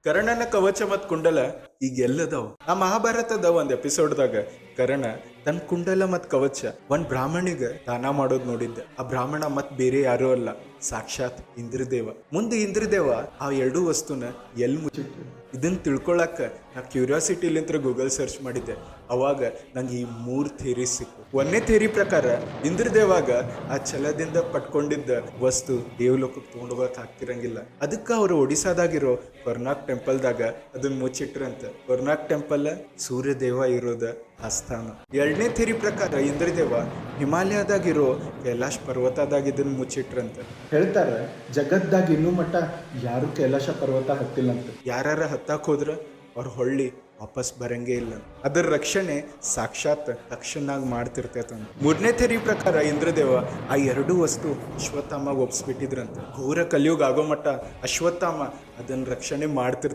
ಕರ್ಣನ ಕವಚ ಮತ್ ಕುಂಡಲ ಈಗ ಎಲ್ಲದವ್ ಆ ಮಹಾಭಾರತದ ಒಂದ್ ಎಪಿಸೋಡ್ದಾಗ ಕರ್ಣ ತನ್ನ ಕುಂಡಲ ಮತ್ ಕವಚ ಒಂದ್ ಬ್ರಾಹ್ಮಣಿಗ ದಾನ ಮಾಡೋದ್ ನೋಡಿದ್ದ. ಆ ಬ್ರಾಹ್ಮಣ ಮತ್ ಬೇರೆ ಯಾರು ಅಲ್ಲ, ಸಾಕ್ಷಾತ್ ಇಂದ್ರದೇವ. ಮುಂದೆ ಇಂದ್ರದೇವ ಆ ಎರಡೂ ವಸ್ತುನ ಎಲ್ಲಿ ಮುಚ್ಚಿಟ್ಟು ಇದನ್ನ ತಿಳ್ಕೊಳಕ ನಾ ಕ್ಯೂರಿಯಾಸಿಟಿಲಿಂತ್ರ ಗೂಗಲ್ ಸರ್ಚ್ ಮಾಡಿದ್ದೆ. ಅವಾಗ ನಂಗೆ ಈ 3 ಥೇರಿ ಸಿಕ್ಕು. ಒಂದನೇ ಥೇರಿ ಪ್ರಕಾರ ಇಂದ್ರದೇವಾಗ ಆ ಛಲದಿಂದ ಪಟ್ಕೊಂಡಿದ್ದ ವಸ್ತು ದೇವಲೋಕಕ್ಕೆ ತಗೊಂಡೋಗಕ್ ಆಗ್ತಿರಂಗಿಲ್ಲ. ಅದಕ್ಕೆ ಅವರು ಒಡಿಸಾದಾಗಿರೋ ಕೊರ್ನಾಕ್ ಟೆಂಪಲ್ದಾಗ ಅದನ್ನ ಮುಚ್ಚಿಟ್ರಂತ. ಕೊರ್ನಾಕ್ ಟೆಂಪಲ್ ಸೂರ್ಯದೇವ ಇರೋದ ಆಸ್ಥಾನ. ಎರಡನೇ ಥೇರಿ ಪ್ರಕಾರ ಇಂದ್ರದೇವ ಹಿಮಾಲಯದಾಗಿರೋ ಕೈಲಾಶ್ ಪರ್ವತದಾಗ ಇದನ್ನ ಮುಚ್ಚಿಟ್ರಂತ. ಹೇಳ್ತಾರ ಜಗತ್ದಾಗ ಇನ್ನೂ ಮಟ್ಟ ಯಾರು ಕೈಲಾಶ ಪರ್ವತ ಹತ್ತಿಲ್ಲಂತ. ಯಾರ ಹತ್ತಾಕ್ ಹೋದ್ರ ಅವ್ರ ಹೊಳ್ಳಿ ವಾಪಸ್ ಬರಂಗೇ ಇಲ್ಲ. ಅದರ ರಕ್ಷಣೆ ಸಾಕ್ಷಾತ್ ತಕ್ಷಣಾಗಿ ಮಾಡ್ತಿರ್ತೈತ. ಮೂರನೇ ಥೇರಿ ಪ್ರಕಾರ ಇಂದ್ರದೇವ ಆ ಎರಡೂ ವಸ್ತು ಅಶ್ವತ್ಥಾಮ ಒಪ್ಸ್ಬಿಟ್ಟಿದ್ರಂತ. ಘೋರ ಕಲಿಯುಗ ಆಗೋ ಮಟ್ಟ ಅಶ್ವತ್ಥಾಮ ಅದನ್ನ ರಕ್ಷಣೆ ಮಾಡ್ತಿರ್ತ.